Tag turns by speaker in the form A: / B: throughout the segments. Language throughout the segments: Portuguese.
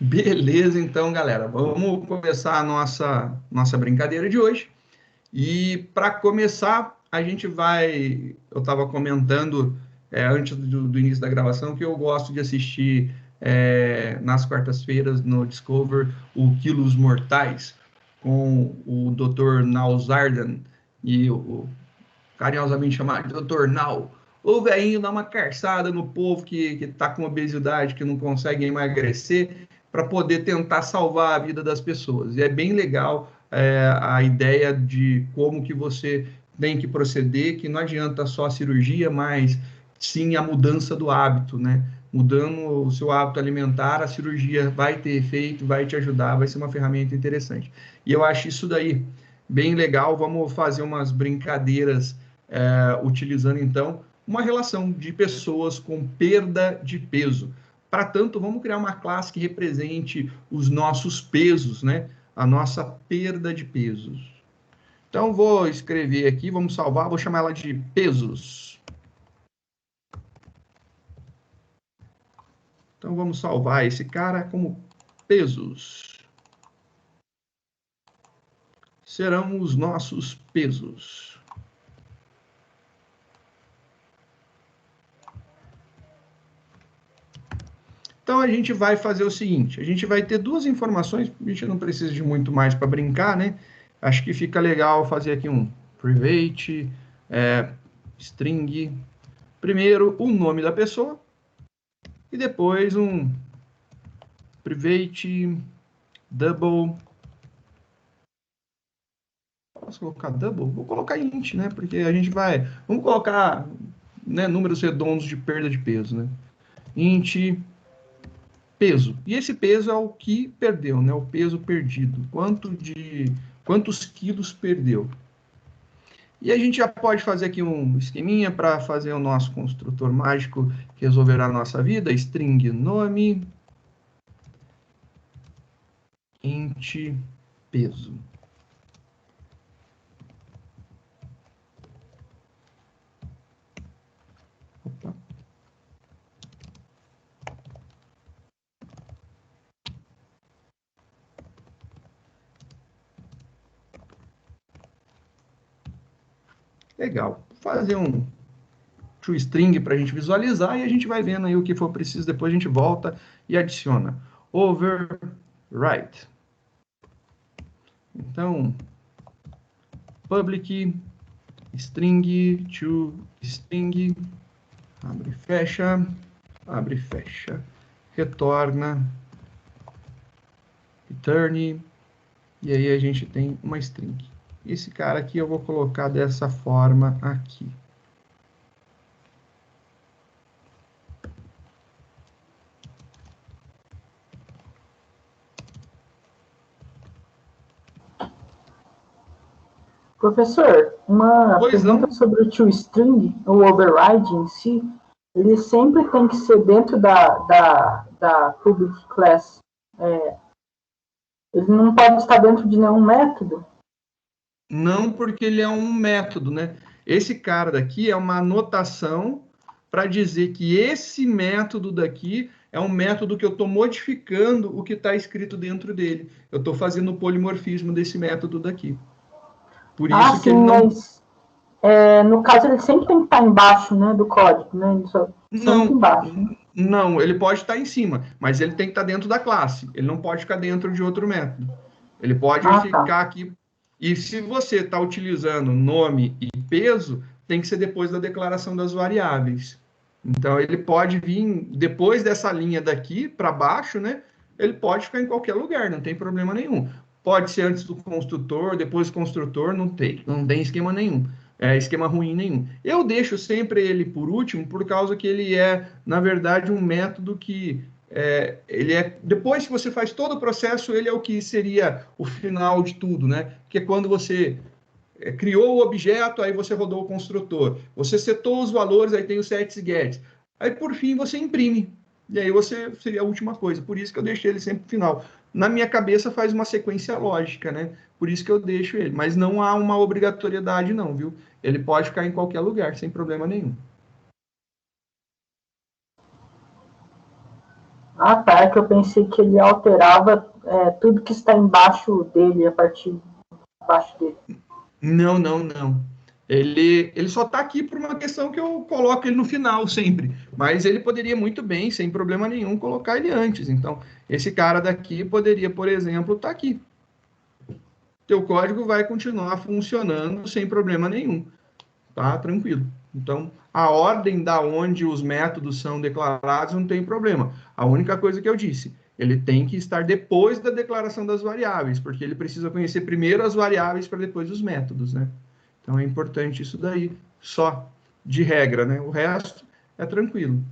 A: Beleza, então, galera, vamos começar a nossa brincadeira de hoje. E para começar, a gente vai. Eu estava comentando antes do início da gravação que eu gosto de assistir nas quartas-feiras no Discover o Quilos Mortais com o Dr. Nalzardan e o carinhosamente chamado de Dr. Nal. O velhinho dá uma carçada no povo que está com obesidade, que não consegue emagrecer, para poder tentar salvar a vida das pessoas. E é bem legal a ideia de como que você tem que proceder, que não adianta só a cirurgia, mas sim a mudança do hábito, né? Mudando o seu hábito alimentar, a cirurgia vai ter efeito, vai te ajudar, vai ser uma ferramenta interessante. E eu acho isso daí bem legal. Vamos fazer umas brincadeiras utilizando então uma relação de pessoas com perda de peso. Para tanto, vamos criar uma classe que represente os nossos pesos, né? A nossa perda de pesos. Então, vou escrever aqui, vamos salvar, vou chamar ela de pesos. Então, vamos salvar esse cara como pesos. Serão os nossos pesos. Então, a gente vai fazer o seguinte, a gente vai ter duas informações, a gente não precisa de muito mais para brincar, né? Acho que fica legal fazer aqui um private, string, primeiro o nome da pessoa, e depois um private double. Posso colocar double? Vou colocar int, né? Porque a gente vai... Vamos colocar números redondos de perda de peso, né? Int peso. E esse peso é o que perdeu, né? O peso perdido. Quantos quilos perdeu? E a gente já pode fazer aqui um esqueminha para fazer o nosso construtor mágico que resolverá a nossa vida. String nome, int peso. Opa. Legal. Vou fazer um toString para a gente visualizar e a gente vai vendo aí o que for preciso. Depois a gente volta e adiciona. Overwrite. Então, public string to string, abre e fecha, retorna, return, e aí a gente tem uma string. Esse cara aqui eu vou colocar dessa forma aqui.
B: Professor, uma pergunta sobre o toString, o override em si, ele sempre tem que ser dentro da public class. Ele não pode estar dentro de nenhum método?
A: Não, porque ele é um método, né? Esse cara daqui é uma anotação para dizer que esse método daqui é um método que eu estou modificando o que está escrito dentro dele. Eu estou fazendo o polimorfismo desse método daqui. Por isso que
B: sim,
A: ele não...
B: mas no caso ele sempre tem que estar embaixo, né, do código, né? Ele só sempre embaixo. Né?
A: Não, ele pode estar em cima, mas ele tem que estar dentro da classe. Ele não pode ficar dentro de outro método. Ele pode ficar aqui. E se você está utilizando nome e peso, tem que ser depois da declaração das variáveis. Então, ele pode vir depois dessa linha daqui para baixo, né? Ele pode ficar em qualquer lugar, não tem problema nenhum. Pode ser antes do construtor, depois do construtor, não tem esquema nenhum. Esquema ruim nenhum. Eu deixo sempre ele por último, por causa que ele é, na verdade, um método que ele é, depois que você faz todo o processo, ele é o que seria o final de tudo, né? Que é quando você criou o objeto, aí você rodou o construtor. Você setou os valores, aí tem o sets e gets. Aí, por fim, você imprime. E aí você seria a última coisa. Por isso que eu deixei ele sempre no final. Na minha cabeça faz uma sequência lógica, né? Por isso que eu deixo ele. Mas não há uma obrigatoriedade, não, viu? Ele pode ficar em qualquer lugar, sem problema nenhum.
B: Ah, tá, é que eu pensei que ele alterava tudo que está embaixo dele, a partir de baixo dele.
A: Não, não, não. Ele só está aqui por uma questão que eu coloco ele no final sempre. Mas ele poderia muito bem, sem problema nenhum, colocar ele antes. Então, esse cara daqui poderia, por exemplo, estar aqui. Teu código vai continuar funcionando sem problema nenhum. Tá? Tranquilo. Então, a ordem da onde os métodos são declarados não tem problema. A única coisa que eu disse, ele tem que estar depois da declaração das variáveis, porque ele precisa conhecer primeiro as variáveis para depois os métodos, né? Então é importante isso daí, só de regra, né? O resto é tranquilo.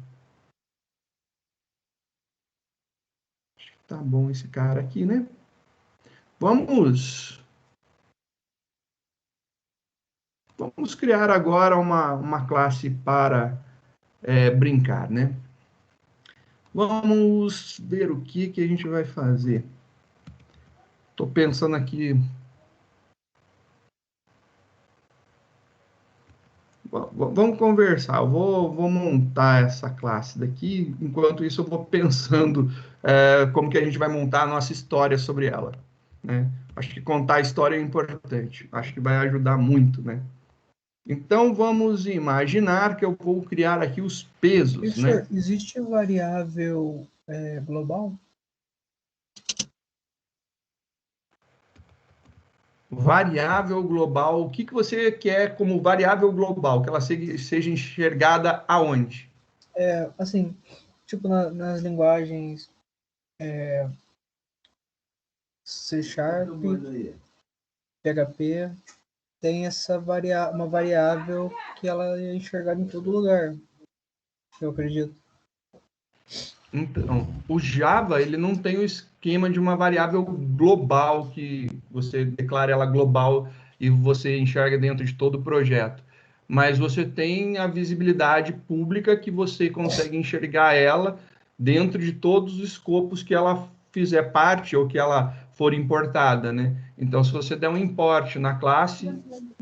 A: Acho que tá bom esse cara aqui, né? Vamos criar agora uma classe para brincar, né? Vamos ver o que a gente vai fazer. Estou pensando aqui. Vamos conversar. Eu vou montar essa classe daqui. Enquanto isso, eu vou pensando como que a gente vai montar a nossa história sobre ela, né? Acho que contar a história é importante. Acho que vai ajudar muito, né? Então, vamos imaginar que eu vou criar aqui os pesos, né?
C: Professor, existe variável global?
A: Variável global. O que você quer como variável global? Que ela seja enxergada aonde?
C: Assim, tipo nas linguagens C Sharp, PHP, tem uma variável que ela é enxergada em todo lugar, eu acredito.
A: Então, o Java, ele não tem o esquema de uma variável global que você declara ela global e você enxerga dentro de todo o projeto. Mas você tem a visibilidade pública que você consegue enxergar ela dentro de todos os escopos que ela fizer parte ou que ela for importada, né? Então, se você der um import na classe,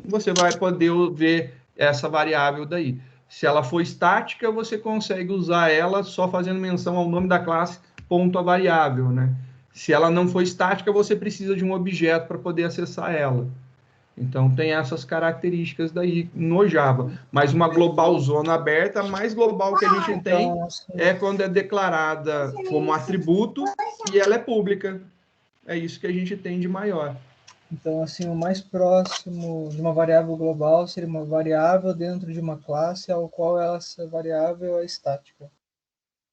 A: você vai poder ver essa variável daí. Se ela for estática, você consegue usar ela só fazendo menção ao nome da classe, ponto a variável, né? Se ela não for estática, você precisa de um objeto para poder acessar ela. Então, tem essas características daí no Java. Mas uma global zona aberta, a mais global que a gente tem
C: Então, assim,
A: é quando é declarada como atributo e ela é pública. É isso que a gente tem de maior.
C: então, assim, o mais próximo de uma variável global seria uma variável dentro de uma classe ao qual essa variável é estática.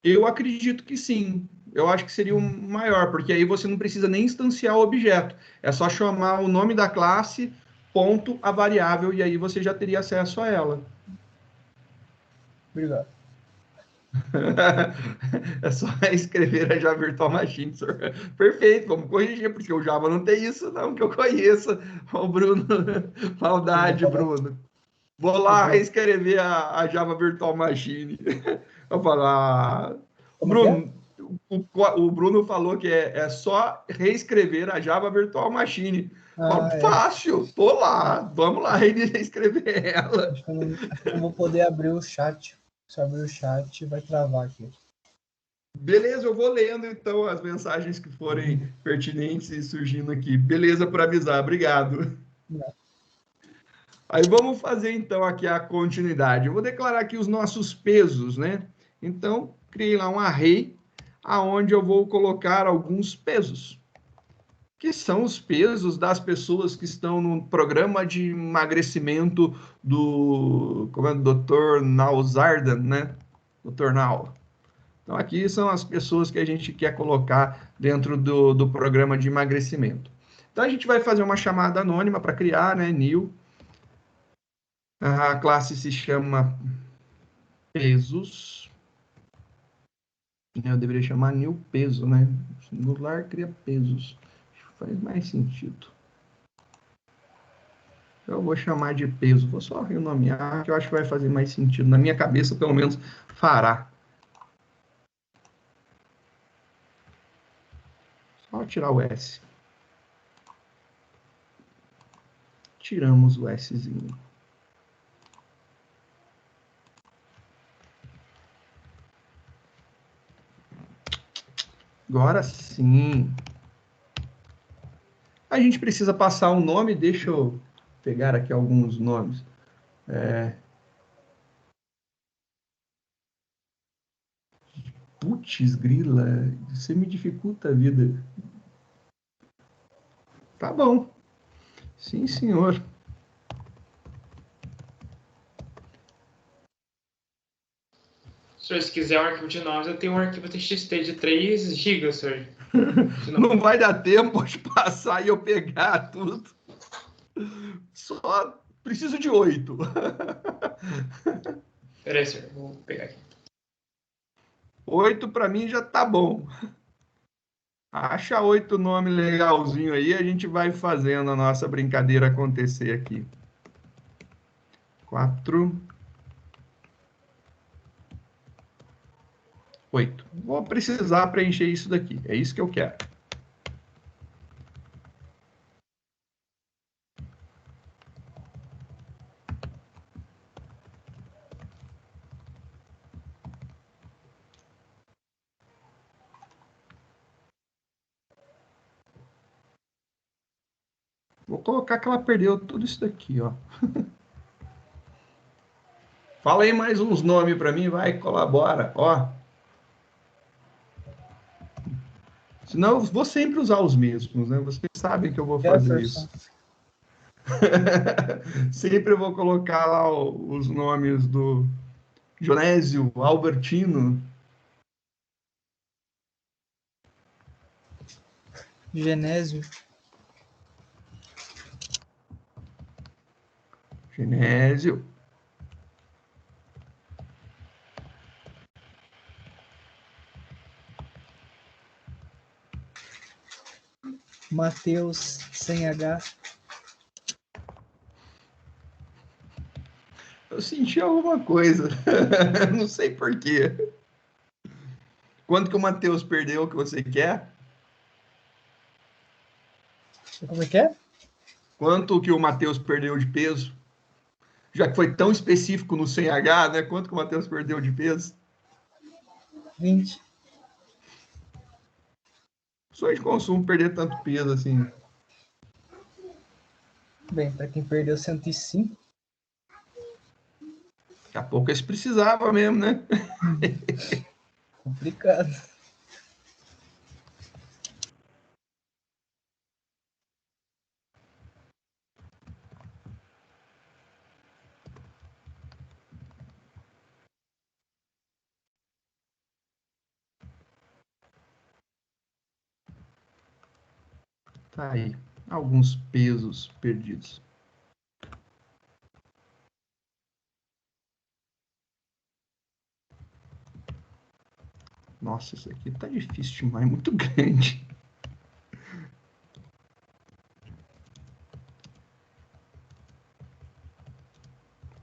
A: Eu acredito que sim. Eu acho que seria o maior, porque aí você não precisa nem instanciar o objeto. É só chamar o nome da classe, ponto, a variável, e aí você já teria acesso a ela.
C: Obrigado.
A: É só escrever a Java Virtual Machine. Perfeito, vamos corrigir, porque o Java não tem isso, não, que eu conheça. O Bruno, maldade, Bruno. Vou lá reescrever a Java Virtual Machine. Eu falar,
C: Como que é?
A: Bruno, o Bruno falou que é só reescrever a Java Virtual Machine. Eu falo,
C: Ah, é.
A: fácil, tô lá, vamos lá reescrever ela.
C: Acho que eu não vou poder abrir o chat. Se eu abrir o chat, vai travar aqui.
A: Beleza, eu vou lendo então as mensagens que forem pertinentes e surgindo aqui. Beleza, por avisar, obrigado.
C: Não.
A: Aí vamos fazer então aqui a continuidade. Eu vou declarar aqui os nossos pesos, né? Então, criei lá um array aonde eu vou colocar alguns pesos, que são os pesos das pessoas que estão no programa de emagrecimento do, como é, Dr. Nausardan, né? Dr. Nau. Então, aqui são as pessoas que a gente quer colocar dentro do programa de emagrecimento. Então, a gente vai fazer uma chamada anônima para criar, né? New. A classe se chama pesos. Eu deveria chamar new peso, né? Singular cria pesos. Faz mais sentido. Eu vou chamar de peso. Vou só renomear, que eu acho que vai fazer mais sentido. Na minha cabeça, pelo menos, fará. Só tirar o S. Tiramos o Szinho. Agora sim. A gente precisa passar um nome, deixa eu pegar aqui alguns nomes. Putz, grila, você me dificulta a vida. Tá bom. Sim, senhor.
D: Senhor, se quiser um arquivo de nomes, eu tenho um arquivo TXT de 3 GB, senhor.
A: Não vai dar tempo de passar e eu pegar tudo. Só preciso de 8.
D: Peraí, senhor, vou pegar aqui.
A: 8 para mim já tá bom. Acha 8 nome legalzinho aí, a gente vai fazendo a nossa brincadeira acontecer aqui. 4. 8. Vou precisar preencher isso daqui. É isso que eu quero. Vou colocar que ela perdeu tudo isso daqui, ó. Fala aí mais uns nomes para mim, vai, colabora, ó. Senão eu vou sempre usar os mesmos, né? Vocês sabem que eu vou fazer
C: Jefferson.
A: isso. Sempre vou colocar lá os nomes do Jonésio, Albertino.
C: Genésio.
A: Genésio.
C: Mateus, sem H.
A: Eu senti alguma coisa. Não sei por quê. Quanto que o Matheus perdeu o que você quer?
C: Como é que é?
A: Quanto que o Matheus perdeu de peso? Já que foi tão específico no 100H, né? Quanto que o Matheus perdeu de peso?
C: 20.
A: Só de consumo perder tanto peso assim.
C: Bem, para quem perdeu 105.
A: Daqui a pouco eles precisavam mesmo, né?
C: Complicado.
A: Tá aí. Alguns pesos perdidos. Nossa, isso aqui tá difícil demais, muito grande.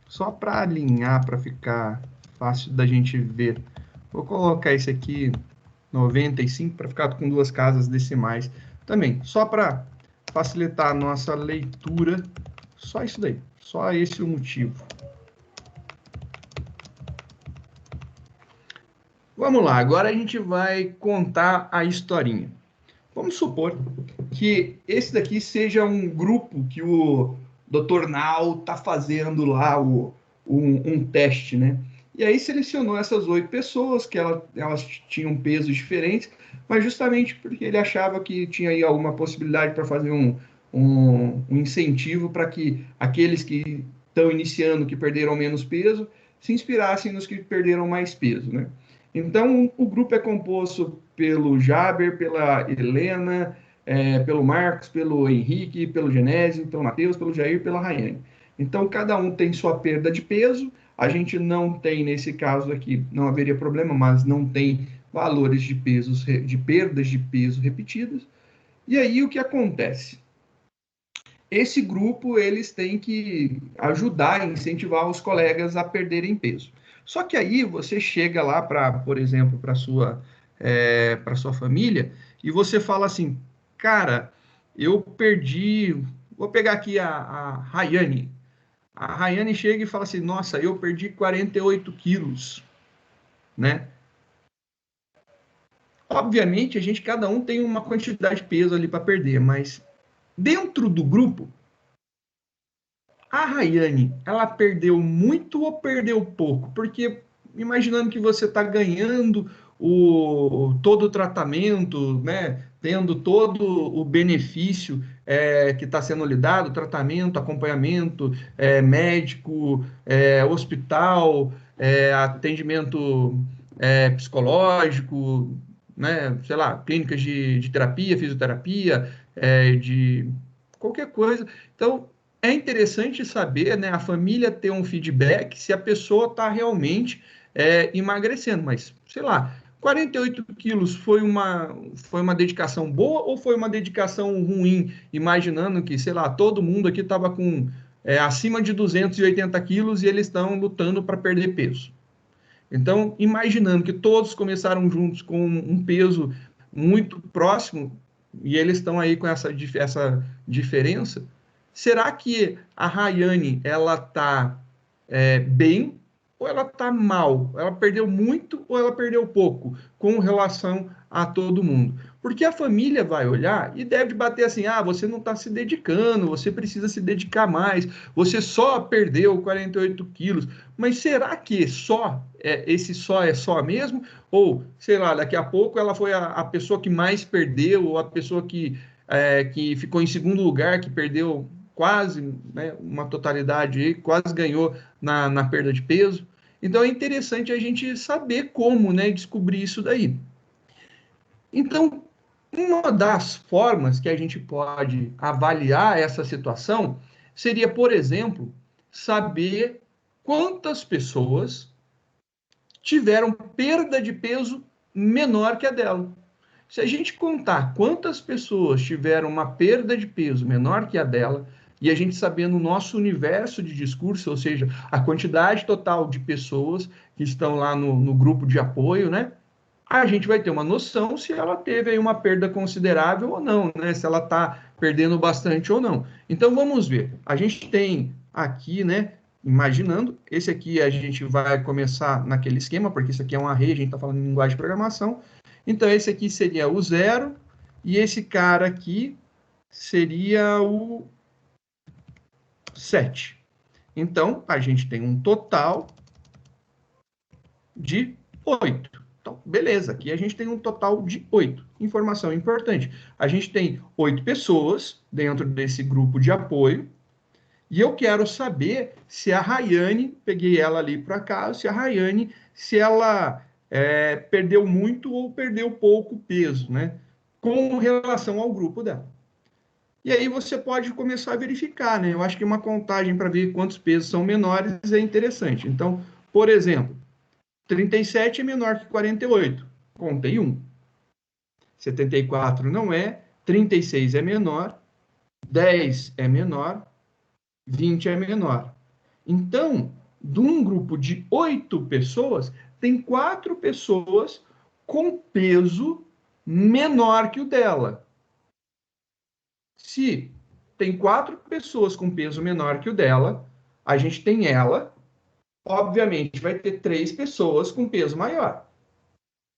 A: Só para alinhar, para ficar fácil da gente ver. Vou colocar esse aqui 95 para ficar com duas casas decimais. Também, só para facilitar a nossa leitura, só isso daí. Só esse o motivo. Vamos lá, agora a gente vai contar a historinha. Vamos supor que esse daqui seja um grupo que o Dr. Nau está fazendo lá um teste, né? E aí selecionou essas 8 pessoas, que elas tinham pesos diferentes, mas justamente porque ele achava que tinha aí alguma possibilidade para fazer um incentivo para que aqueles que estão iniciando, que perderam menos peso, se inspirassem nos que perderam mais peso, né? Então, o grupo é composto pelo Jaber, pela Helena, pelo Marcos, pelo Henrique, pelo Genésio, pelo Matheus, pelo Jair e pela Rayane. Então, cada um tem sua perda de peso. A gente não tem, nesse caso aqui, não haveria problema, mas não tem valores de pesos, de perdas de peso repetidas. E aí, o que acontece? Esse grupo, eles têm que ajudar, incentivar os colegas a perderem peso. Só que aí você chega lá para, por exemplo, para sua família e você fala assim, cara, eu perdi, vou pegar aqui a Rayane. A Rayane chega e fala assim, nossa, eu perdi 48 quilos, né? obviamente, cada um tem uma quantidade de peso ali para perder, mas dentro do grupo, a Rayane, ela perdeu muito ou perdeu pouco? Porque imaginando que você está ganhando todo o tratamento, né, tendo todo o benefício que está sendo lhe dado, tratamento, acompanhamento médico, hospital, atendimento psicológico, né, sei lá, clínicas de terapia, fisioterapia, de qualquer coisa. Então, é interessante saber, né, a família ter um feedback se a pessoa está realmente emagrecendo, mas, sei lá, 48 quilos foi uma dedicação boa ou foi uma dedicação ruim, imaginando que, sei lá, todo mundo aqui estava com acima de 280 quilos e eles estão lutando para perder peso. Então, imaginando que todos começaram juntos com um peso muito próximo e eles estão aí com essa diferença, será que a Rayane ela está bem ou ela está mal? Ela perdeu muito ou ela perdeu pouco com relação a todo mundo? Porque a família vai olhar e deve bater assim: ah, você não está se dedicando, você precisa se dedicar mais, você só perdeu 48 quilos. Mas será que esse só é só mesmo? Ou, sei lá, daqui a pouco ela foi a pessoa que mais perdeu, ou a pessoa que ficou em segundo lugar, que perdeu quase, né, uma totalidade, quase ganhou na perda de peso. Então é interessante a gente saber como, né, descobrir isso daí. Então, uma das formas que a gente pode avaliar essa situação seria, por exemplo, saber quantas pessoas tiveram perda de peso menor que a dela. Se a gente contar quantas pessoas tiveram uma perda de peso menor que a dela, e a gente sabendo o nosso universo de discurso, ou seja, a quantidade total de pessoas que estão lá no grupo de apoio, né? A gente vai ter uma noção se ela teve aí uma perda considerável ou não, né? Se ela está perdendo bastante ou não. Então vamos ver. A gente tem aqui, né? Imaginando, esse aqui a gente vai começar naquele esquema, porque isso aqui é um array, a gente está falando em linguagem de programação. Então esse aqui seria o 0, e esse cara aqui seria o 7. Então a gente tem um total de 8. Então, beleza, aqui a gente tem um total de 8. Informação importante: a gente tem 8 pessoas dentro desse grupo de apoio, e eu quero saber se a Rayane, peguei ela ali para cá, se a Rayane, se ela perdeu muito ou perdeu pouco peso, né? Com relação ao grupo dela. E aí você pode começar a verificar, né? Eu acho que uma contagem para ver quantos pesos são menores é interessante. Então, por exemplo, 37 é menor que 48. Contei 1. 74 não é. 36 é menor. 10 é menor. 20 é menor. Então, de um grupo de 8 pessoas, tem 4 pessoas com peso menor que o dela. Se tem 4 pessoas com peso menor que o dela, a gente tem ela, obviamente vai ter 3 pessoas com peso maior.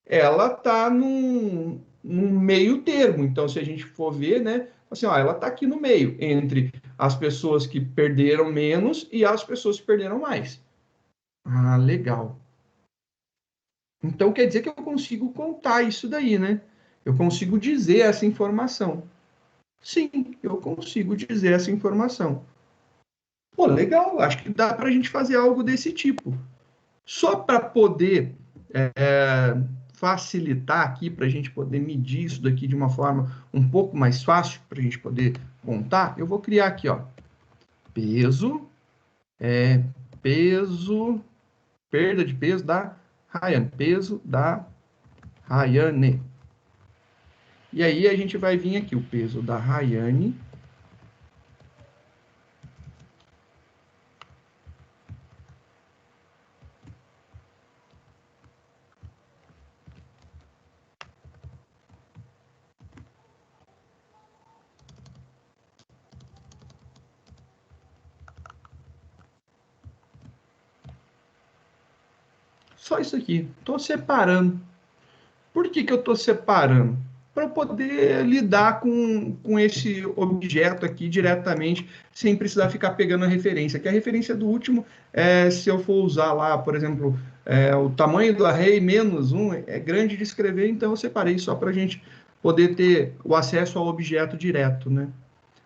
A: Ela está num meio termo. Então, se a gente for ver, né, assim, ó, ela está aqui no meio, entre as pessoas que perderam menos e as pessoas que perderam mais. Ah, legal. Então, quer dizer que eu consigo contar isso daí, né? Eu consigo dizer essa informação. Sim, eu consigo dizer essa informação. Pô, legal, acho que dá para a gente fazer algo desse tipo. Só para poder facilitar aqui, para a gente poder medir isso daqui de uma forma um pouco mais fácil, para a gente poder contar, eu vou criar aqui, ó, peso, peso, perda de peso da Rayane, peso da Rayane. E aí a gente vai vir aqui, o peso da Rayane. Só isso aqui. Estou separando. Por que eu estou separando? Para eu poder lidar com esse objeto aqui diretamente, sem precisar ficar pegando a referência, que a referência do último, se eu for usar lá, por exemplo, o tamanho do array menos 1, é grande de escrever, então eu separei só para a gente poder ter o acesso ao objeto direto, né?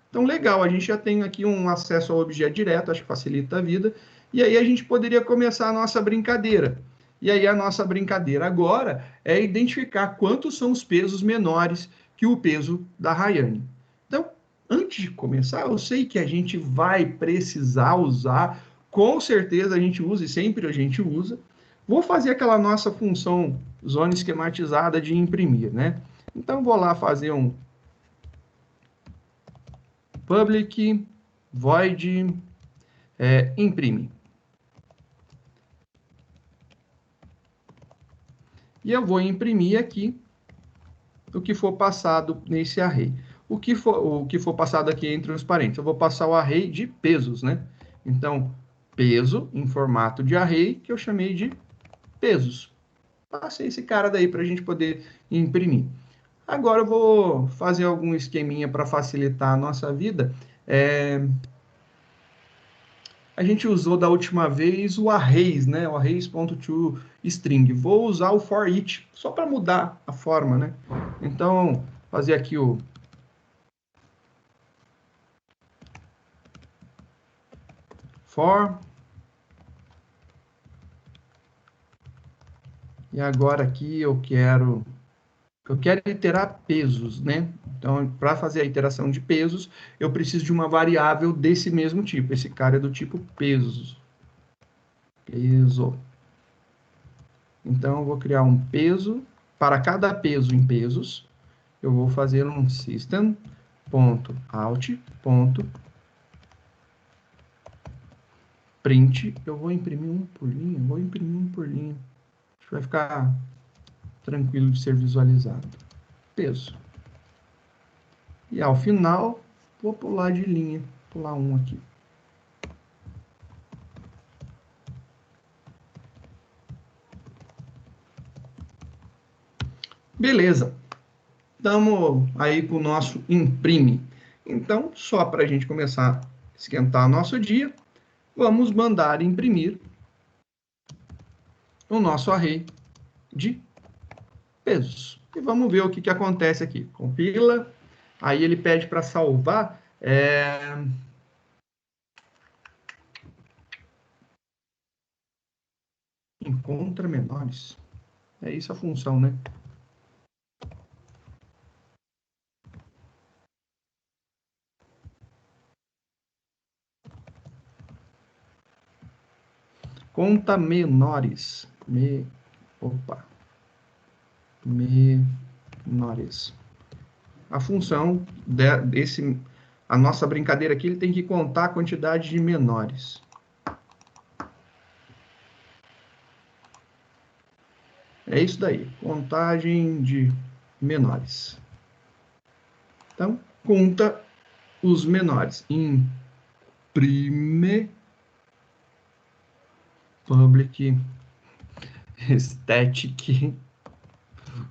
A: Então, legal, a gente já tem aqui um acesso ao objeto direto, acho que facilita a vida, e aí a gente poderia começar a nossa brincadeira. E aí a nossa brincadeira agora é identificar quantos são os pesos menores que o peso da Rayane. Então, antes de começar, eu sei que a gente vai precisar usar, com certeza a gente usa e sempre a gente usa. Vou fazer aquela nossa função zona esquematizada de imprimir, né? Então, vou lá fazer um public void imprime. E eu vou imprimir aqui o que for passado nesse array. O que for passado aqui entre os parênteses. Eu vou passar o array de pesos, né? Então, peso em formato de array, que eu chamei de pesos. Passei esse cara daí para a gente poder imprimir. Agora eu vou fazer algum esqueminha para facilitar a nossa vida. A gente usou da última vez o arrays, né? O arrays.toString. Vou usar o for each, só para mudar a forma, né? Então, fazer aqui o for. E agora aqui eu quero iterar pesos, né? Então, para fazer a iteração de pesos, eu preciso de uma variável desse mesmo tipo. Esse cara é do tipo pesos. Peso. Então, eu vou criar um peso. Para cada peso em pesos, eu vou fazer um system.out.print. Eu vou imprimir um por linha. Acho que vai ficar tranquilo de ser visualizado. Peso. E ao final, vou pular de linha. Pular um aqui. Beleza. Estamos aí com o nosso imprime. Então, só para a gente começar a esquentar nosso dia, vamos mandar imprimir o nosso array de pesos. E vamos ver o que acontece aqui. Compila, aí ele pede para salvar. Encontra menores. É isso a função, né? Conta menores. Menores. A função a nossa brincadeira aqui, ele tem que contar a quantidade de menores. É isso daí, contagem de menores. Então, conta os menores. Imprime public static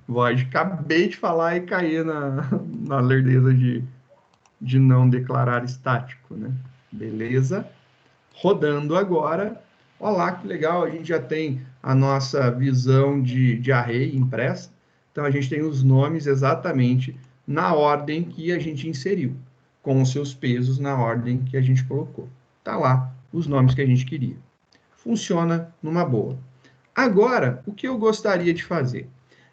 A: void. Acabei de falar e caí na lerdeza de não declarar estático, né? Beleza? Rodando agora. Olá, que legal, a gente já tem a nossa visão de array impressa. Então, a gente tem os nomes exatamente na ordem que a gente inseriu, com os seus pesos na ordem que a gente colocou. Tá lá os nomes que a gente queria. Funciona numa boa. Agora, o que eu gostaria de fazer?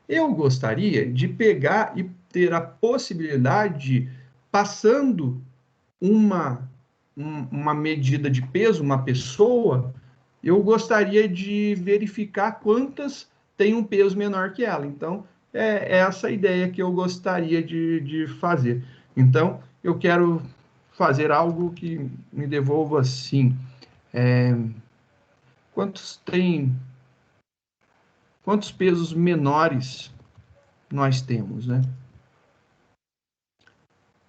A: Eu gostaria de pegar e ter a possibilidade, passando uma medida de peso, uma pessoa, eu gostaria de verificar quantas têm um peso menor que ela. Então, é essa a ideia que eu gostaria de fazer. Então, eu quero fazer algo que me devolva assim. Quantos pesos menores nós temos, né?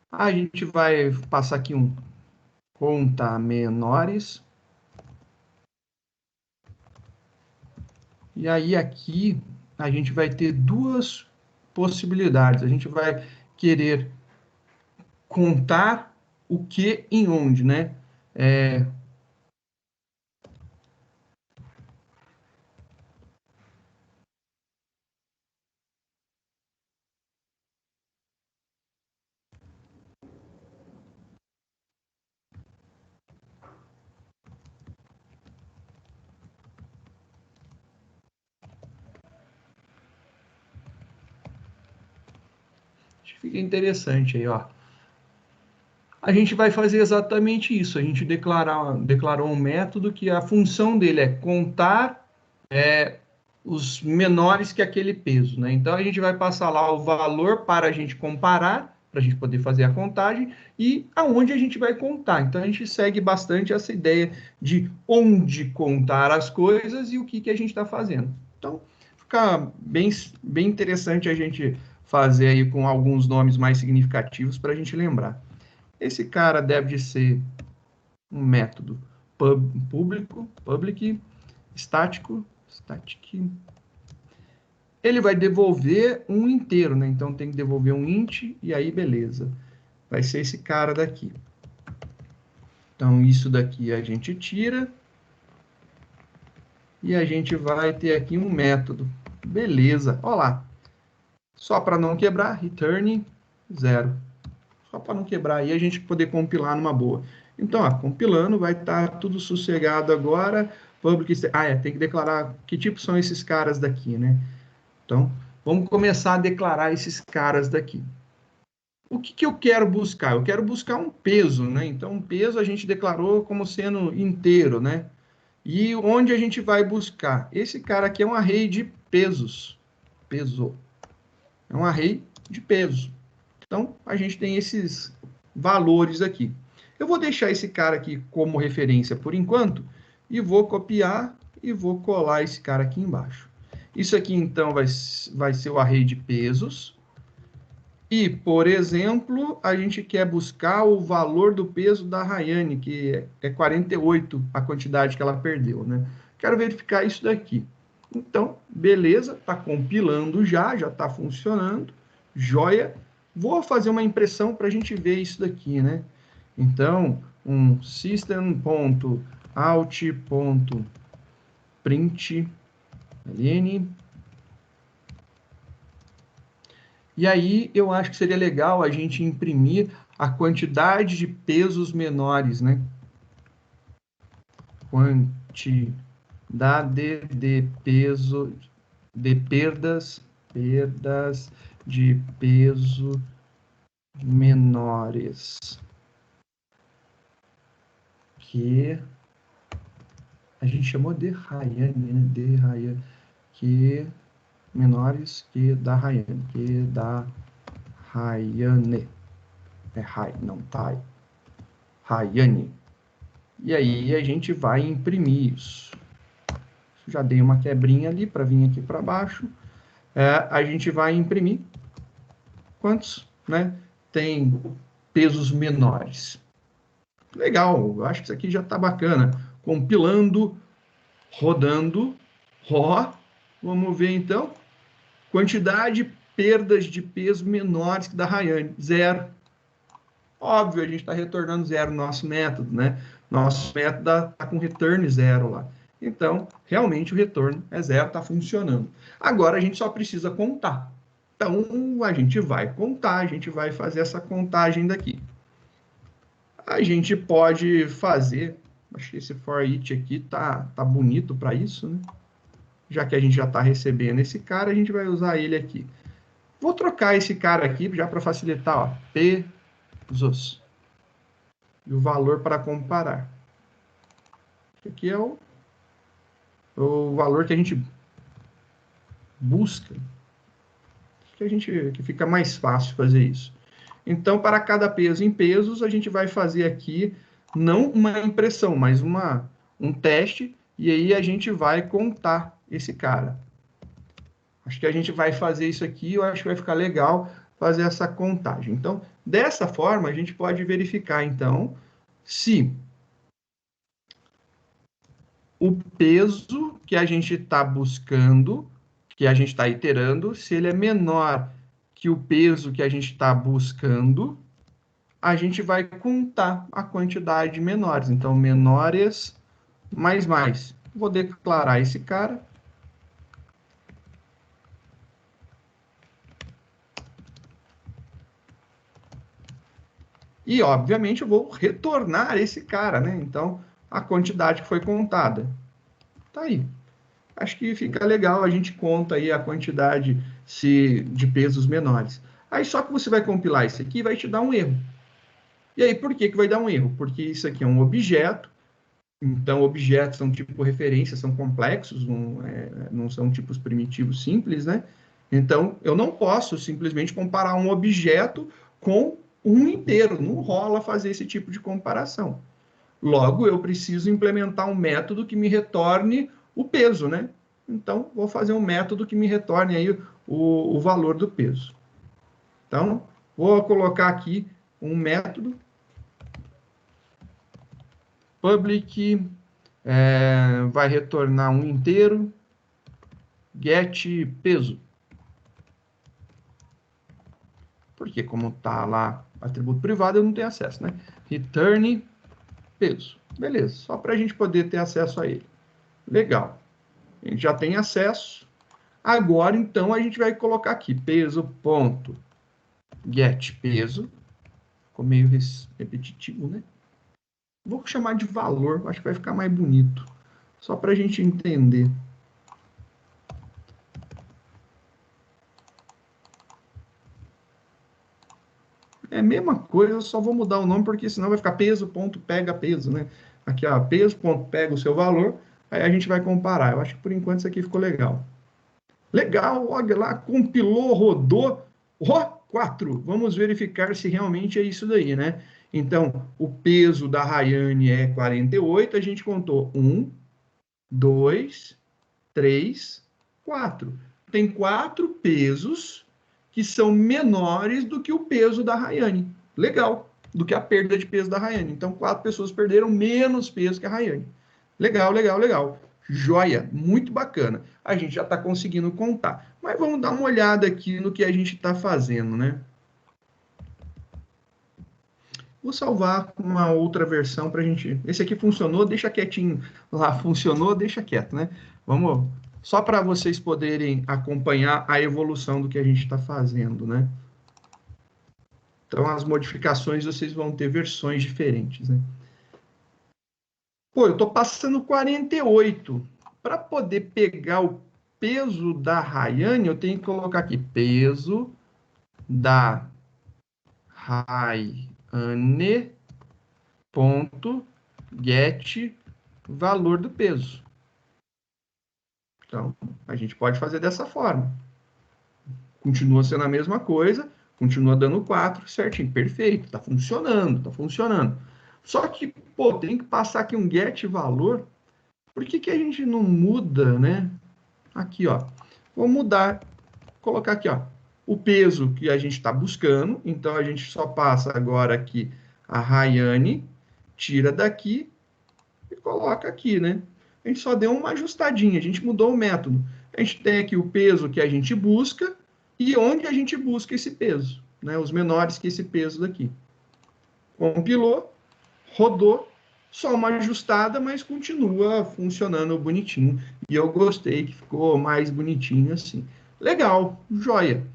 A: A gente vai passar aqui um conta menores. E aí aqui a gente vai ter duas possibilidades. A gente vai querer contar o que em onde, né? Fica interessante aí, ó. A gente vai fazer exatamente isso. A gente declarou um método que a função dele é contar os menores que aquele peso, né? Então a gente vai passar lá o valor para a gente comparar, para a gente poder fazer a contagem e aonde a gente vai contar. Então a gente segue bastante essa ideia de onde contar as coisas e o que a gente está fazendo. Então fica bem interessante a gente fazer aí com alguns nomes mais significativos para a gente lembrar. Esse cara deve ser um método public, estático, static. Ele vai devolver um inteiro, né? Então tem que devolver um int e aí beleza. Vai ser esse cara daqui. Então isso daqui a gente tira e a gente vai ter aqui um método. Beleza. Olha lá. Só para não quebrar, return 0. Só para não quebrar aí a gente poder compilar numa boa. Então, ó, compilando, vai estar tudo sossegado agora. Public, tem que declarar que tipo são esses caras daqui, né? Então, vamos começar a declarar esses caras daqui. O que eu quero buscar? Eu quero buscar um peso, né? Então, um peso a gente declarou como sendo inteiro, né? E onde a gente vai buscar? Esse cara aqui é um array de pesos. Peso. É um array de peso. Então, a gente tem esses valores aqui. Eu vou deixar esse cara aqui como referência por enquanto e vou copiar e vou colar esse cara aqui embaixo. Isso aqui, então, vai ser o array de pesos. E, por exemplo, a gente quer buscar o valor do peso da Rayane, que é 48, a quantidade que ela perdeu, né? Quero verificar isso daqui. Então, beleza, está compilando já está funcionando, joia. Vou fazer uma impressão para a gente ver isso daqui, né? Então, um system.out.println. E aí eu acho que seria legal a gente imprimir a quantidade de pesos menores, né? Quantidade de peso, de perdas de peso menores que a gente chamou de Rayane, né? De Rayane, que menores que da Rayane, é Ray, não tá, Rayane. E aí a gente vai imprimir isso. Já dei uma quebrinha ali para vir aqui para baixo. A gente vai imprimir quantos, né? Tem pesos menores. Legal, eu acho que isso aqui já está bacana. Compilando, rodando, vamos ver então. Quantidade de perdas de peso menores que da Rayane, 0. Óbvio, a gente está retornando 0 no nosso método, né? Nosso método está com return 0 lá. Então, realmente o retorno é 0, está funcionando. Agora a gente só precisa contar. Então, a gente vai contar, a gente vai fazer essa contagem daqui. A gente pode fazer, acho que esse for each aqui tá bonito para isso, né? Já que a gente já está recebendo esse cara, a gente vai usar ele aqui. Vou trocar esse cara aqui já para facilitar, ó, pesos. E o valor para comparar. Aqui é o valor que a gente busca. Que fica mais fácil fazer isso. Então, para cada peso em pesos, a gente vai fazer aqui não uma impressão, mas um teste, e aí a gente vai contar esse cara. Acho que a gente vai fazer isso aqui, eu acho que vai ficar legal fazer essa contagem. Então, dessa forma, a gente pode verificar, então, se o peso que a gente está buscando, que a gente está iterando, se ele é menor que o peso que a gente está buscando, a gente vai contar a quantidade de menores. Então, menores mais. Vou declarar esse cara. E, obviamente, eu vou retornar esse cara, né? Então, a quantidade que foi contada. Tá aí. Acho que fica legal, a gente conta aí a quantidade de pesos menores. Aí, só que você vai compilar isso aqui, vai te dar um erro. E aí, por que vai dar um erro? Porque isso aqui é um objeto, então objetos são tipo referência, são complexos, não são tipos primitivos simples, né? Então, eu não posso simplesmente comparar um objeto com um inteiro, não rola fazer esse tipo de comparação. Logo, eu preciso implementar um método que me retorne o peso, né? Então, vou fazer um método que me retorne aí o valor do peso. Então, vou colocar aqui um método public, vai retornar um inteiro, get peso. Porque como está lá atributo privado, eu não tenho acesso, né? Return peso. Beleza, só para a gente poder ter acesso a ele. Legal. A gente já tem acesso. Agora, então, a gente vai colocar aqui peso ponto get peso. Ficou meio repetitivo, né? Vou chamar de valor, acho que vai ficar mais bonito. Só para a gente entender. É a mesma coisa, eu só vou mudar o nome, porque senão vai ficar peso ponto pega peso, né? Aqui, ó, peso ponto pega o seu valor, aí a gente vai comparar. Eu acho que por enquanto isso aqui ficou legal. Legal, olha lá, compilou, rodou. Ó, 4. Vamos verificar se realmente é isso daí, né? Então, o peso da Rayane é 48, a gente contou 1, 2, 3, 4. Tem 4 pesos que são menores do que o peso da Rayane. Legal, do que a perda de peso da Rayane. Então, 4 pessoas perderam menos peso que a Rayane. Legal, legal, legal. Joia, muito bacana. A gente já está conseguindo contar. Mas vamos dar uma olhada aqui no que a gente está fazendo, né? Vou salvar uma outra versão para a gente... Esse aqui funcionou, deixa quietinho lá. Funcionou, deixa quieto, né? Vamos... Só para vocês poderem acompanhar a evolução do que a gente está fazendo, né? Então, as modificações, vocês vão ter versões diferentes, né? Pô, eu estou passando 48. Para poder pegar o peso da Rayane, eu tenho que colocar aqui peso da Rayane ponto get valor do peso. Então, a gente pode fazer dessa forma. Continua sendo a mesma coisa, continua dando 4, certinho, perfeito, tá funcionando, tá funcionando. Só que, pô, tem que passar aqui um get valor. Por que a gente não muda, né? Aqui, ó. Vou mudar, colocar aqui, ó, o peso que a gente está buscando. Então, a gente só passa agora aqui a Rayane, tira daqui e coloca aqui, né? A gente só deu uma ajustadinha, a gente mudou o método. A gente tem aqui o peso que a gente busca e onde a gente busca esse peso, né? Os menores que esse peso daqui. Compilou, rodou, só uma ajustada, mas continua funcionando bonitinho. E eu gostei que ficou mais bonitinho assim. Legal, joia.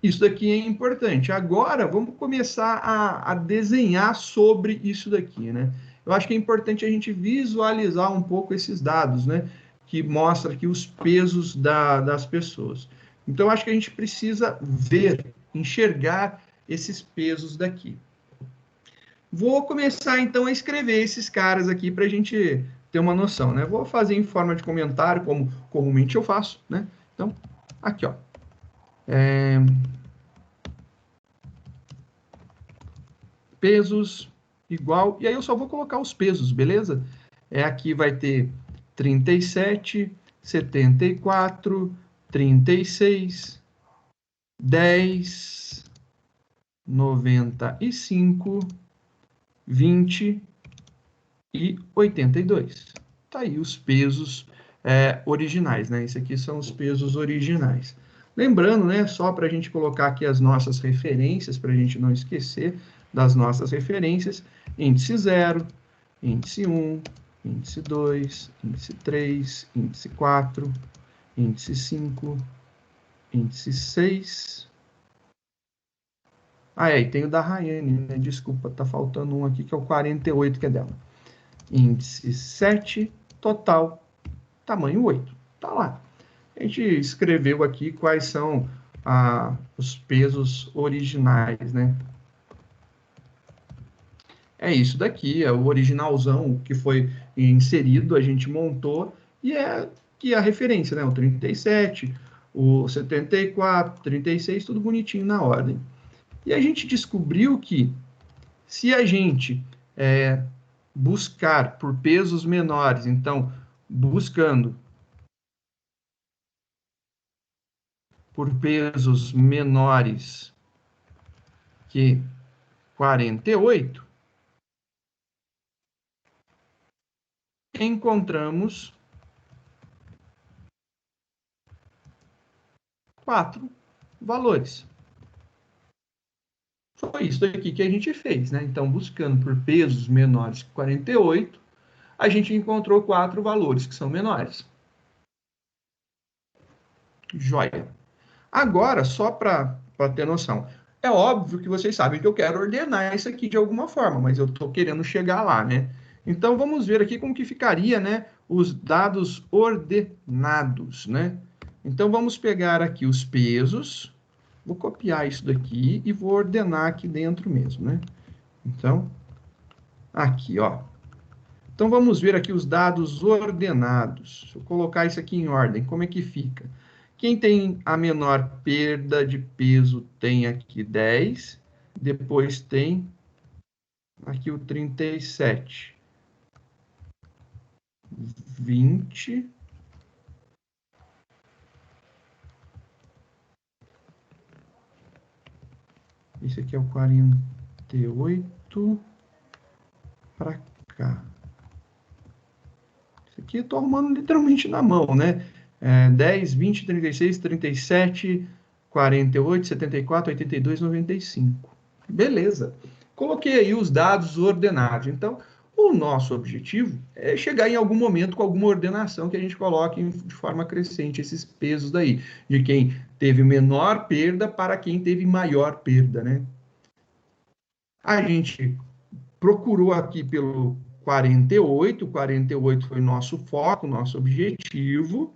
A: Isso daqui é importante. Agora, vamos começar a desenhar sobre isso daqui, né? Eu acho que é importante a gente visualizar um pouco esses dados, né? Que mostra aqui os pesos das pessoas. Então, acho que a gente precisa ver, enxergar esses pesos daqui. Vou começar, então, a escrever esses caras aqui para a gente ter uma noção, né? Vou fazer em forma de comentário, como comumente eu faço, né? Então, aqui, ó. Pesos igual... E aí eu só vou colocar os pesos, beleza? Aqui vai ter 37, 74, 36, 10, 95... 20 e 82. Tá aí os pesos originais, né? Esses aqui são os pesos originais. Lembrando, né, só para a gente colocar aqui as nossas referências, para a gente não esquecer das nossas referências, índice 0, índice 1, índice 2, índice 3, índice 4, índice 5, índice 6. E tem o da Rayane, né? Desculpa, tá faltando um aqui, que é o 48, que é dela. Índice 7, total, tamanho 8. Tá lá. A gente escreveu aqui quais são os pesos originais, né? É isso daqui, é o originalzão, o que foi inserido, a gente montou, e é que é a referência, né? O 37, o 74, 36, tudo bonitinho na ordem. E a gente descobriu que se a gente buscar por pesos menores, então, buscando por pesos menores que 48, encontramos 4 valores. Foi isso daqui que a gente fez, né? Então, buscando por pesos menores que 48, a gente encontrou 4 valores que são menores. Joia. Agora, só para ter noção, é óbvio que vocês sabem que eu quero ordenar isso aqui de alguma forma, mas eu estou querendo chegar lá, né? Então, vamos ver aqui como que ficaria, né, os dados ordenados, né? Então, vamos pegar aqui os pesos, vou copiar isso daqui e vou ordenar aqui dentro mesmo, né? Então, aqui, ó. Então, vamos ver aqui os dados ordenados. Se eu colocar isso aqui em ordem, como é que fica? Quem tem a menor perda de peso tem aqui 10, depois tem aqui o 37, 20, esse aqui é o 48, para cá. Isso aqui eu estou arrumando literalmente na mão, né? 10, 20, 36, 37, 48, 74, 82, 95. Beleza. Coloquei aí os dados ordenados. Então, o nosso objetivo é chegar em algum momento com alguma ordenação que a gente coloque de forma crescente esses pesos daí, de quem teve menor perda para quem teve maior perda, né? A gente procurou aqui pelo 48, o 48 foi nosso foco, nosso objetivo.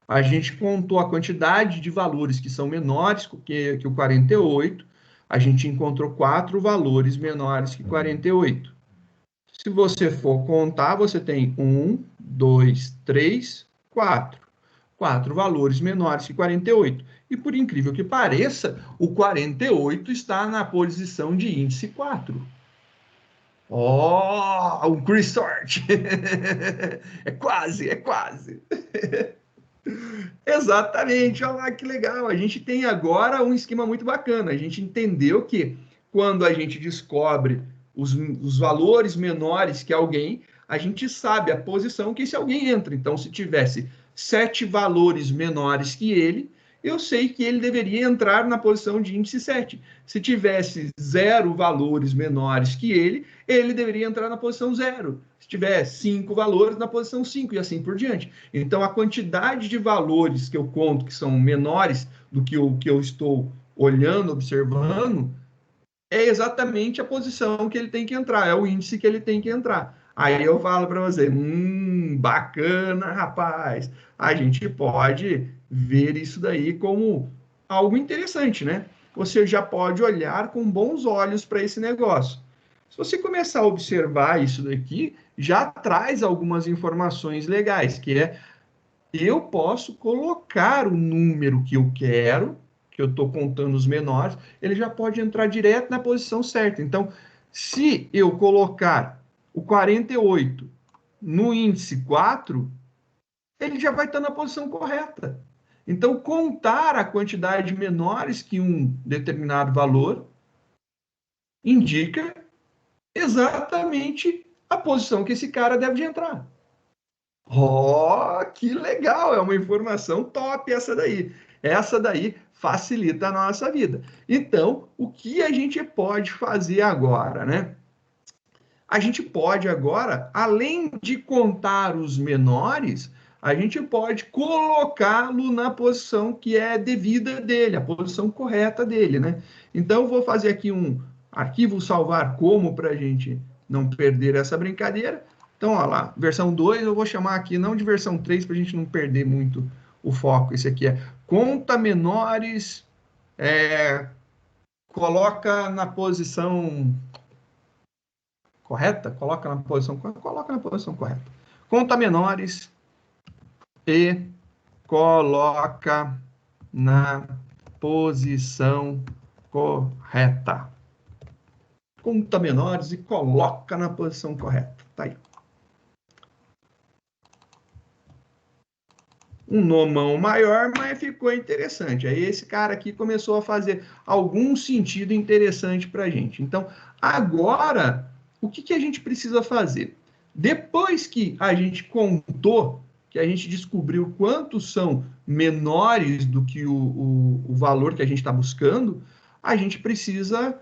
A: A gente contou a quantidade de valores que são menores que o 48, a gente encontrou 4 valores menores que 48. Se você for contar, você tem 1, 2, 3, 4. 4 valores menores que 48. E por incrível que pareça, o 48 está na posição de índice 4. Oh, um Chris Sort! É quase, é quase. Exatamente, olha lá que legal. A gente tem agora um esquema muito bacana. A gente entendeu que quando a gente descobre os valores menores que alguém, a gente sabe a posição que esse alguém entra. Então, se tivesse 7 valores menores que ele, eu sei que ele deveria entrar na posição de índice 7. Se tivesse 0 valores menores que ele deveria entrar na posição 0. Se tiver 5 valores, na posição 5 e assim por diante. Então, a quantidade de valores que eu conto que são menores do que o que eu estou olhando, observando, é exatamente a posição que ele tem que entrar, é o índice que ele tem que entrar. Aí eu falo para você, bacana, rapaz. A gente pode ver isso daí como algo interessante, né? Você já pode olhar com bons olhos para esse negócio. Se você começar a observar isso daqui, já traz algumas informações legais, que é eu posso colocar o número que eu quero, que eu estou contando os menores, ele já pode entrar direto na posição certa. Então, se eu colocar o 48 no índice 4, ele já vai estar na posição correta. Então, contar a quantidade de menores que um determinado valor indica exatamente a posição que esse cara deve de entrar. Oh, que legal! É uma informação top essa daí. Essa daí facilita a nossa vida. Então, o que a gente pode fazer agora, né? A gente pode agora, além de contar os menores, a gente pode colocá-lo na posição que é devida dele, a posição correta dele, né? Então, eu vou fazer aqui um arquivo salvar como para a gente não perder essa brincadeira. Então, olha lá, versão 2, eu vou chamar aqui não de versão 3 para a gente não perder muito o foco. Esse aqui é conta menores, coloca na posição correta, coloca na posição correta. Conta menores e coloca na posição correta. Conta menores e coloca na posição correta. Tá aí. Um nomão maior, mas ficou interessante. Aí esse cara aqui começou a fazer algum sentido interessante para a gente. Então, agora, o que a gente precisa fazer? Depois que a gente contou, que a gente descobriu quantos são menores do que o valor que a gente está buscando, a gente precisa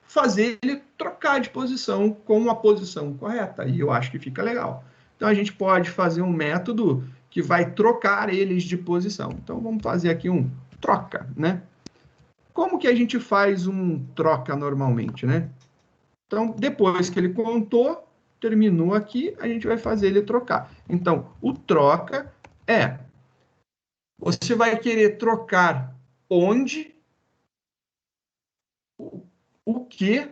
A: fazer ele trocar de posição com a posição correta. E eu acho que fica legal. Então, a gente pode fazer um método que vai trocar eles de posição. Então, vamos fazer aqui um troca, né? Como que a gente faz um troca normalmente, né? Então, depois que ele contou, terminou aqui, a gente vai fazer ele trocar. Então, o troca é, você vai querer trocar onde, o que,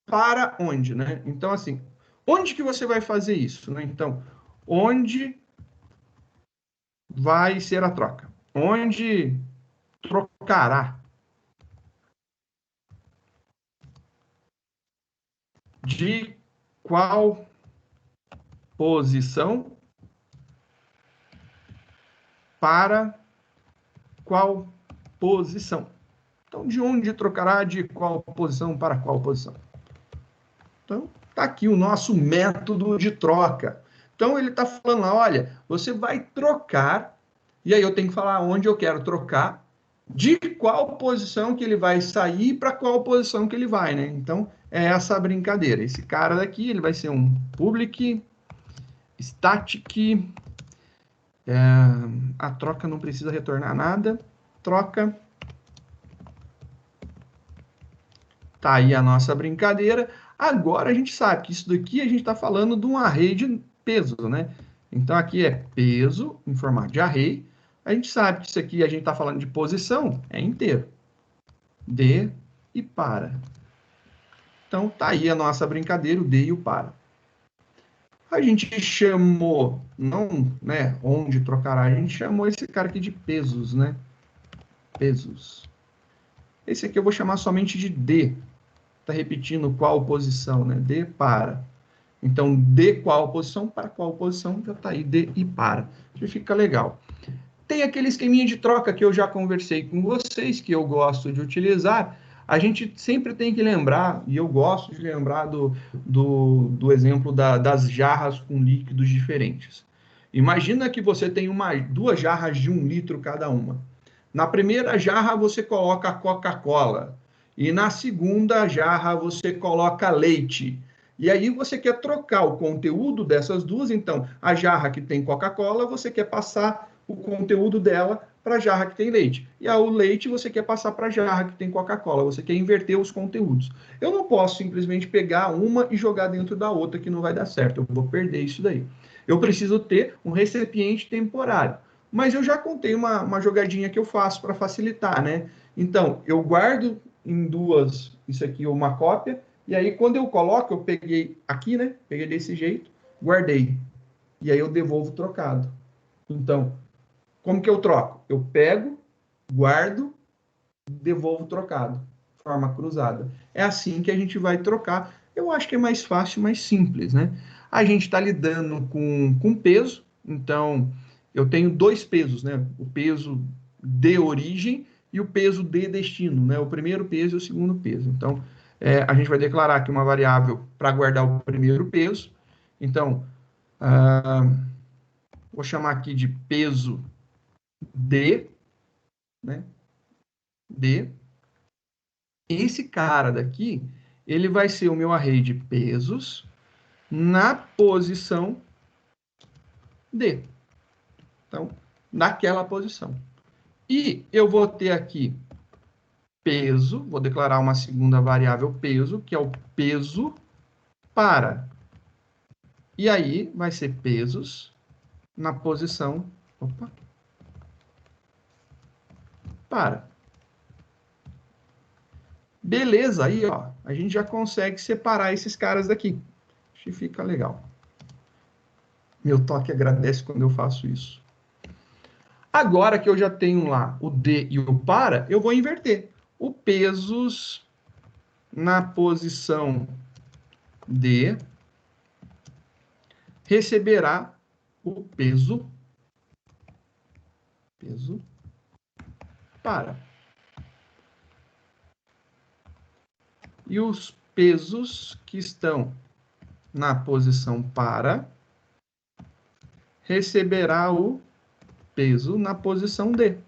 A: para onde, né? Então, assim, onde que você vai fazer isso, né? Então, onde vai ser a troca? Onde trocará? De qual posição para qual posição? Então, de onde trocará de qual posição para qual posição? Então, está aqui o nosso método de troca. Então, ele está falando lá, olha, você vai trocar, e aí eu tenho que falar onde eu quero trocar, de qual posição que ele vai sair para qual posição que ele vai, né? Então, é essa a brincadeira. Esse cara daqui, ele vai ser um public static, a troca não precisa retornar nada, troca. Tá aí a nossa brincadeira. Agora a gente sabe que isso daqui a gente está falando de um array de peso, né? Então aqui é peso em formato de array. A gente sabe que isso aqui a gente está falando de posição, é inteiro. De e para. Então tá aí a nossa brincadeira, o de e o para. A gente chamou, não, né, onde trocará, a gente chamou esse cara aqui de pesos, né? Pesos. Esse aqui eu vou chamar somente de D. Está repetindo qual posição, né? De para. Então, de qual posição para qual posição, já está aí, de e para. Já fica legal. Tem aquele esqueminha de troca que eu já conversei com vocês, que eu gosto de utilizar. A gente sempre tem que lembrar, e eu gosto de lembrar do exemplo das jarras com líquidos diferentes. Imagina que você tem duas jarras de 1 litro cada uma. Na primeira jarra você coloca a Coca-Cola. E na segunda jarra você coloca leite. E aí você quer trocar o conteúdo dessas duas. Então, a jarra que tem Coca-Cola, você quer passar o conteúdo dela para a jarra que tem leite. E o leite você quer passar para a jarra que tem Coca-Cola. Você quer inverter os conteúdos. Eu não posso simplesmente pegar uma e jogar dentro da outra, que não vai dar certo. Eu vou perder isso daí. Eu preciso ter um recipiente temporário. Mas eu já contei uma jogadinha que eu faço para facilitar, né? Então, eu guardo em duas, isso aqui é uma cópia, e aí quando eu coloco, eu peguei aqui, né? Peguei desse jeito, guardei. E aí eu devolvo trocado. Então, como que eu troco? Eu pego, guardo, devolvo trocado. Forma cruzada. É assim que a gente vai trocar. Eu acho que é mais fácil, mais simples, né? A gente está lidando com peso, então eu tenho dois pesos, né? O peso de origem e o peso de destino, né? O primeiro peso e o segundo peso. Então, a gente vai declarar aqui uma variável para guardar o primeiro peso. Então, vou chamar aqui de peso D, né? D. Esse cara daqui, ele vai ser o meu array de pesos na posição D. Então, naquela posição. E eu vou ter aqui peso, vou declarar uma segunda variável peso, que é o peso para. E aí vai ser pesos na posição para. Beleza, aí ó, a gente já consegue separar esses caras daqui. Acho que fica legal. Meu toque agradece quando eu faço isso. Agora que eu já tenho lá o D e o para, eu vou inverter. O pesos na posição D receberá o peso para. E os pesos que estão na posição para receberá o peso na posição D.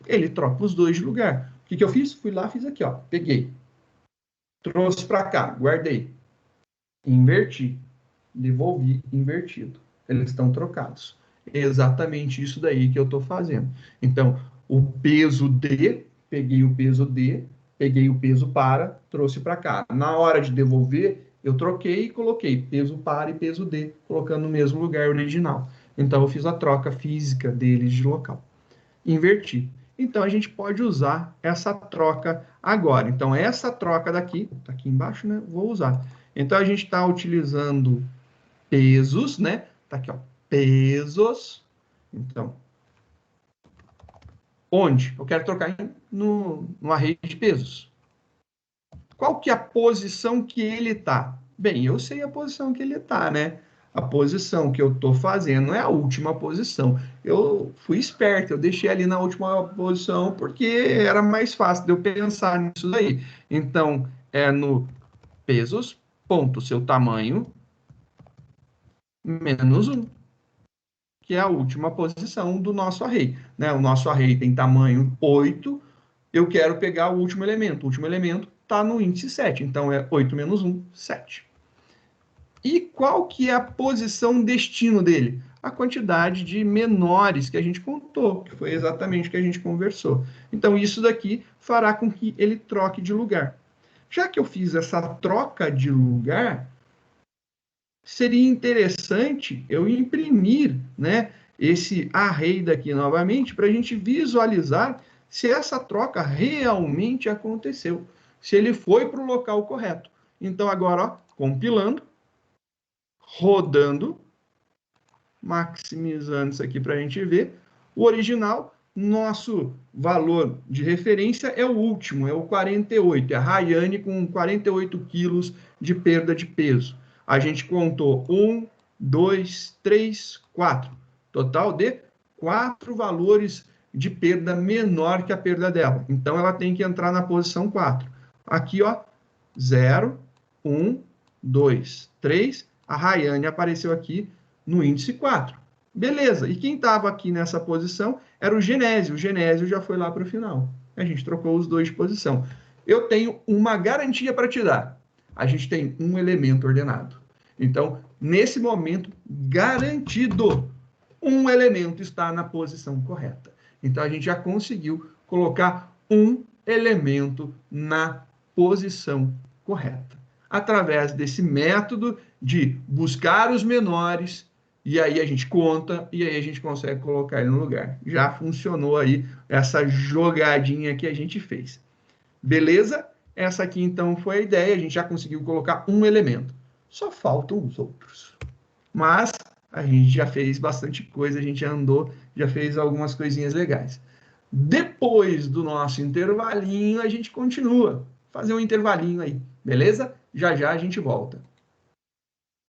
A: Ele troca os dois de lugar. O que eu fiz? Fui lá, fiz aqui, ó. Peguei. Trouxe para cá, guardei. Inverti. Devolvi invertido. Eles estão trocados. É exatamente isso daí que eu estou fazendo. Então, o peso D, peguei o peso D, peguei o peso para, trouxe para cá. Na hora de devolver, eu troquei e coloquei peso para e peso D, colocando no mesmo lugar original. Então, eu fiz a troca física deles de local. Inverti. Então, a gente pode usar essa troca agora. Então, essa troca daqui, tá aqui embaixo, né? Vou usar. Então, a gente está utilizando pesos, né? Tá aqui, ó. Pesos. Então, onde? Eu quero trocar no array de pesos. Qual que é a posição que ele está? Bem, eu sei a posição que ele está, né? A posição que eu estou fazendo é a última posição. Eu fui esperto, eu deixei ali na última posição porque era mais fácil de eu pensar nisso daí. Então, é no pesos, ponto, seu tamanho, menos 1, que é a última posição do nosso array. Né? O nosso array tem tamanho 8, eu quero pegar o último elemento. O último elemento está no índice 7, então é 8 menos 1, 7. E qual que é a posição destino dele? A quantidade de menores que a gente contou, que foi exatamente o que a gente conversou. Então, isso daqui fará com que ele troque de lugar. Já que eu fiz essa troca de lugar, seria interessante eu imprimir, né, esse array daqui novamente para a gente visualizar se essa troca realmente aconteceu, se ele foi para o local correto. Então, agora, ó, compilando, rodando, maximizando isso aqui para a gente ver. O original, nosso valor de referência é o último, é o 48. É a Rayane com 48 quilos de perda de peso. A gente contou 1, 2, 3, 4. Total de 4 valores de perda menor que a perda dela. Então, ela tem que entrar na posição 4. Aqui, ó, 0, 1, 2, 3. A Rayane apareceu aqui no índice 4. Beleza. E quem estava aqui nessa posição era o Genésio. O Genésio já foi lá para o final. A gente trocou os dois de posição. Eu tenho uma garantia para te dar. A gente tem um elemento ordenado. Então, nesse momento, garantido, um elemento está na posição correta. Então, a gente já conseguiu colocar um elemento na posição correta, através desse método de buscar os menores, e aí a gente conta, e aí a gente consegue colocar ele no lugar. Já funcionou aí essa jogadinha que a gente fez. Beleza? Essa aqui, então, foi a ideia. A gente já conseguiu colocar um elemento. Só faltam os outros. Mas a gente já fez bastante coisa, a gente já andou, já fez algumas coisinhas legais. Depois do nosso intervalinho, a gente continua. Fazer um intervalinho aí, beleza? Já já a gente volta.